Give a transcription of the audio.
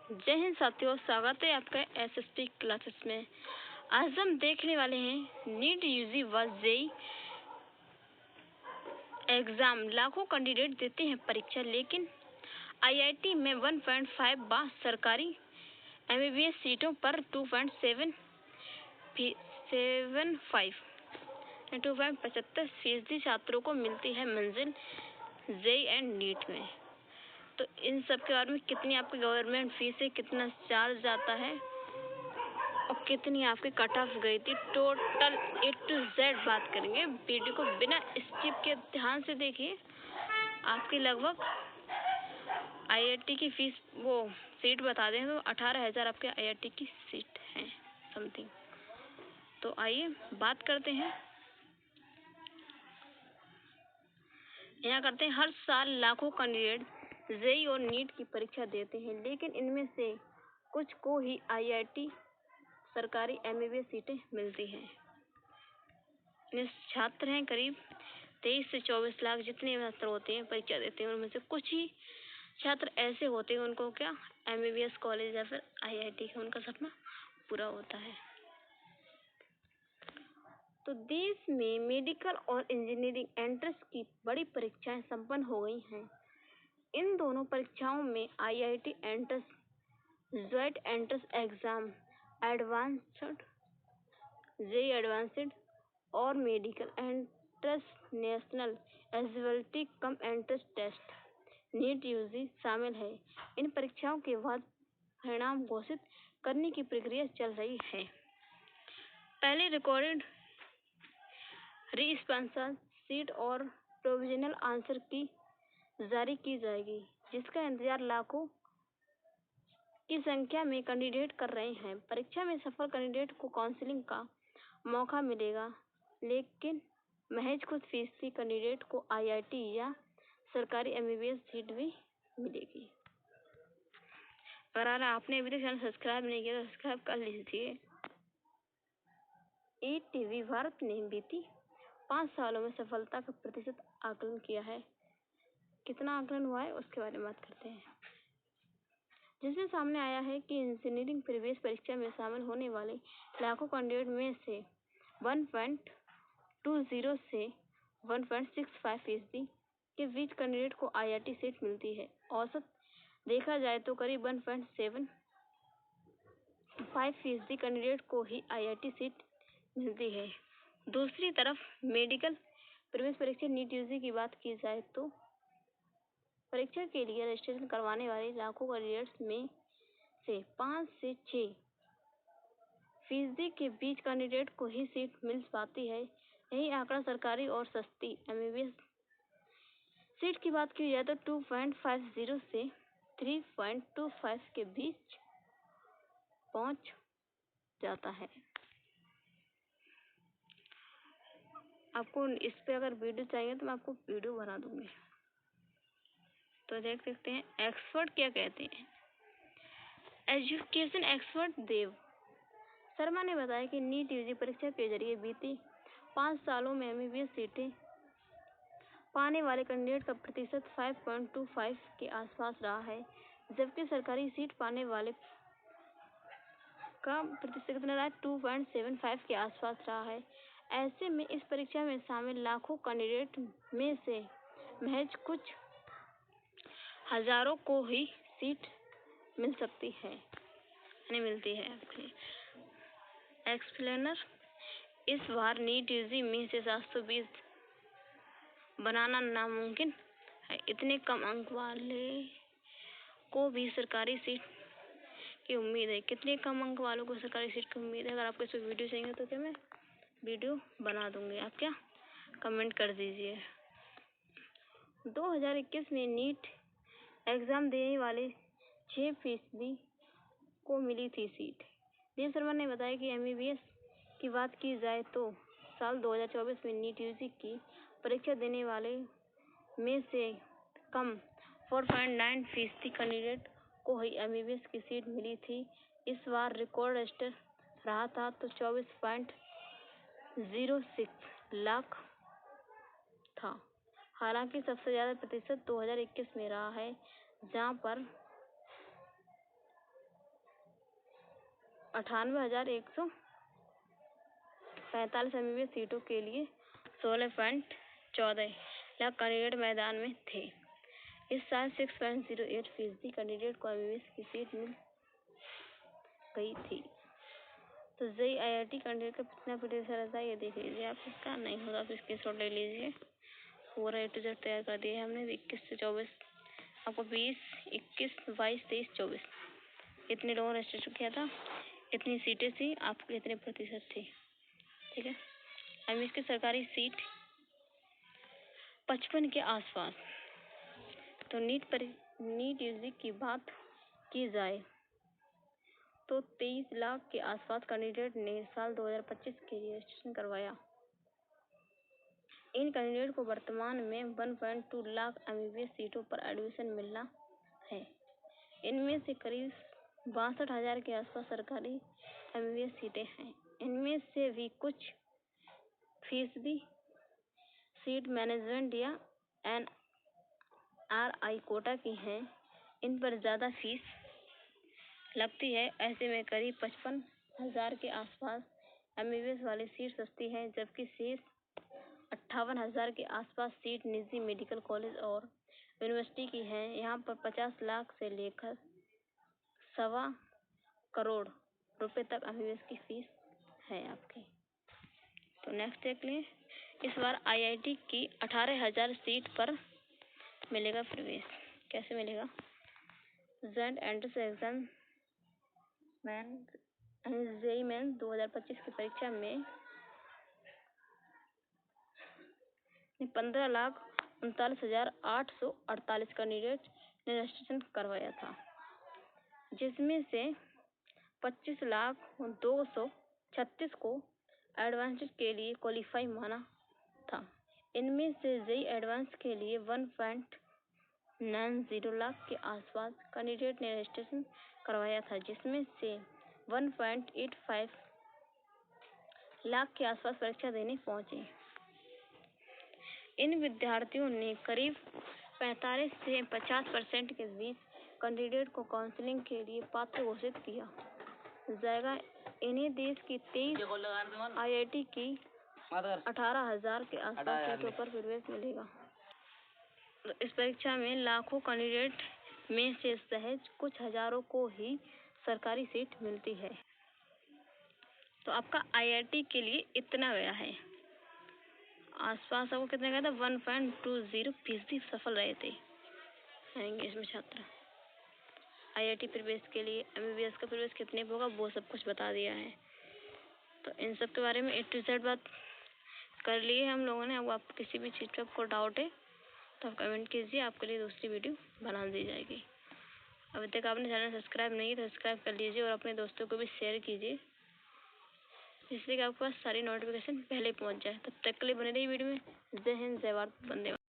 जय हिंद साथियों, स्वागत है आपका एसएसटी क्लासेस में। आज हम देखने वाले हैं नीट यूजी व जेईई एग्जाम। लाखों कैंडिडेट देते हैं परीक्षा, लेकिन आईआईटी में 1.5 बार सरकारी एमबीबीएस सीटों पर 2.75% छात्रों को मिलती है मंजिल जेईई एंड नीट में। तो इन सब के बारे में कितनी आपकी गवर्नमेंट फीस है, कितना चार्ज जाता है और कितनी आपकी कट ऑफ गई थी, टोटल ए टू जेड बात करेंगे। वीडियो को बिना स्किप के ध्यान से देखिए। आपकी लगभग आईआईटी की फीस वो सीट बता दें तो 18,000 आपके आईआईटी की सीट है समथिंग। तो आइए बात करते हैं। यहाँ करते हैं, हर साल लाखों कैंडिडेट जेईई और नीट की परीक्षा देते हैं, लेकिन इनमें से कुछ को ही आईआईटी सरकारी एमबीबीएस सीटें मिलती हैं। छात्र हैं करीब 23 से 24 लाख, जितने छात्र होते हैं परीक्षा देते हैं, उनमें से कुछ ही छात्र ऐसे होते हैं उनको क्या एमबीबीएस कॉलेज या फिर आईआईटी का उनका सपना पूरा होता है। तो देश में मेडिकल और इंजीनियरिंग एंट्रेंस की बड़ी परीक्षाएं संपन्न हो गई हैं। इन दोनों परीक्षाओं में IIT entrance, joint entrance exam, advanced, JEE advanced और medical entrance national eligibility cum entrance test NEET UG शामिल है। इन परीक्षाओं के बाद परिणाम घोषित करने की प्रक्रिया चल रही है। पहले रिकॉर्डेड रिस्पॉन्स सीट और प्रोविजनल आंसर की जारी की जाएगी, जिसका इंतजार लाखों की संख्या में कैंडिडेट कर रहे हैं। परीक्षा में सफल कैंडिडेट को काउंसलिंग का मौका मिलेगा, लेकिन महज कुछ फीसदी कैंडिडेट को आईआईटी या सरकारी एमबीबीएस सीट भी मिलेगी। अगर आपने अभी तक चैनल सब्सक्राइब नहीं किया तो सब्सक्राइब कर लीजिए। ईटीवी भारत ने बीती 5 सालों में सफलता का प्रतिशत आकलन किया है। कितना आकलन हुआ है उसके बारे में बात करते हैं, जिसमें सामने आया है कि इंजीनियरिंग प्रवेश परीक्षा में शामिल होने वाले लाखों कैंडिडेट में से 1.20 से 1.65% के बीच कैंडिडेट को आईआईटी सीट मिलती है। औसत देखा जाए तो करीब 1.75% कैंडिडेट को ही आईआईटी सीट मिलती है। दूसरी तरफ मेडिकल प्रवेश परीक्षा नीट यूजी की बात की जाए तो परीक्षा के लिए रजिस्ट्रेशन करवाने वाले लाखों कैंडिडेट्स में से 5 से 6% के बीच कैंडिडेट को ही सीट मिल पाती है। यही आंकड़ा सरकारी और सस्ती एमबीबीएस सीट की बात की जाए तो 2.50 से 3.25 के बीच पहुंच जाता है। आपको इस पे अगर वीडियो चाहिए तो मैं आपको वीडियो बना दूंगी। तो देख सकते हैं एक्सपर्ट क्या कहते हैं। एजुकेशन एक्सपर्ट देव शर्मा ने बताया कि नीट यूजी परीक्षा के जरिए बीते 5 सालों में एमबीबीएस सीटें पाने वाले कैंडिडेट का प्रतिशत 5.25 के आसपास रहा है, जबकि सरकारी सीट पाने वाले का प्रतिशत कितना रहा है, 2.75 के आसपास रहा है। ऐसे में इस परीक्षा में शामिल लाखों कैंडिडेट में से महज कुछ हजारों को ही सीट मिल सकती है, नहीं मिलती है। एक्सप्लेनर, इस बार नीट यूजी में से 720 बनाना नामुमकिन है। इतने कम अंक वाले को भी सरकारी सीट की उम्मीद है। कितने कम अंक वालों को सरकारी सीट की उम्मीद है। अगर आपको इस पर वीडियो चाहिए तो क्या मैं वीडियो बना दूंगी, आप क्या कमेंट कर दीजिए। 2021 में नीट एग्जाम देने वाले 6% को मिली थी सीट। देव शर्मा ने बताया कि एमबीबीएस की बात की जाए तो साल 2024 में नीट यूजी की परीक्षा देने वाले में से कम 4.9% कैंडिडेट को ही एमबीबीएस की सीट मिली थी। इस बार रिकॉर्ड रजिस्टर रहा था तो 24.06 लाख था। हालांकि सबसे ज्यादा प्रतिशत 2021 में रहा है, जहां पर 98,145 MBBS सीटों के लिए 16.14 लाख कैंडिडेट मैदान में थे। इस साल 6.08% कैंडिडेट को MBBS की सीट मिल गई थी। तो जेई IIT कैंडिडेट का कितना प्रतिशत रहता है ये देख लीजिए आप। इसका नहीं होगा तो इसके शॉट ले लीजिए। पूरा A to Z तैयार कर दिया है हमने। 21 से 24 आपको 20, 21, 22, 23, 24 इतने लोगों ने रजिस्ट्रेशन किया था, इतनी सीटें थी, आपकी इतने प्रतिशत थी। ठीक है। MBBS की सरकारी सीट 55 के आसपास। तो नीट यूजी की बात की जाए तो 23 लाख के आसपास कैंडिडेट ने साल 2025 के लिए रजिस्ट्रेशन करवाया। इन कैंडिडेट को वर्तमान में 1.2 लाख MBBS सीटों पर एडमिशन मिलना है। इनमें से करीब 62,000 के आसपास सरकारी MBBS सीटें हैं। इनमें से भी कुछ फीसदी सीट मैनेजमेंट या NRI कोटा की हैं। इन पर ज़्यादा फीस लगती है। ऐसे में करीब 55,000 के आसपास MBBS वाली सीट सस्ती है, जबकि शेष 58,000 के आसपास सीट निजी मेडिकल कॉलेज और यूनिवर्सिटी की हैं। यहाँ पर 50 लाख से लेकर 1.25 करोड़ रुपए तक MBBS की फीस है आपकी। तो नेक्स्ट देख लें। इस बार IIT की 18,000 सीट पर मिलेगा प्रवेश। कैसे मिलेगा? Joint entrance exam JEE mains 2025 की परीक्षा में 15,39,848 कैंडिडेट ने रजिस्ट्रेशन करवाया था, जिसमें से 25,236 को एडवांस्ड के लिए क्वालिफाई माना था। इनमें से जेईई एडवांस के लिए 1.90 लाख के आसपास कैंडिडेट ने रजिस्ट्रेशन करवाया था, जिसमें से 1.85 लाख के आसपास परीक्षा देने पहुंचे। इन विद्यार्थियों ने करीब 45 से 50% के बीच कैंडिडेट को काउंसलिंग के लिए पात्र घोषित किया जाएगा। इन्हें देश की 23 IIT की 18,000 के आसपास सीटों पर प्रवेश मिलेगा। इस परीक्षा में लाखों कैंडिडेट में से सहज कुछ हजारों को ही सरकारी सीट मिलती है। तो आपका IIT के लिए इतना गया है। आसपास आपको कितना गया था? 1.20% सफल रहे थे इसमें छात्र। IIT प्रवेश के लिए MBBS का प्रवेश कितने पे होगा वो सब कुछ बता दिया है। तो इन सब के बारे में A to Z बात कर ली है हम लोगों ने। अब आप किसी भी चीज़ पे आपको डाउट है तो आप कमेंट कीजिए, आपके लिए दूसरी वीडियो बना दी जाएगी। अभी तक आपने चैनल सब्सक्राइब नहीं तो सब्सक्राइब कर लीजिए और अपने दोस्तों को भी शेयर कीजिए, जिससे कि आपके पास सारी नोटिफिकेशन पहले पहुंच जाए। तब तक के लिए बने रहिए वीडियो में। जय हिंद, जय भारत, वंदे मातरम।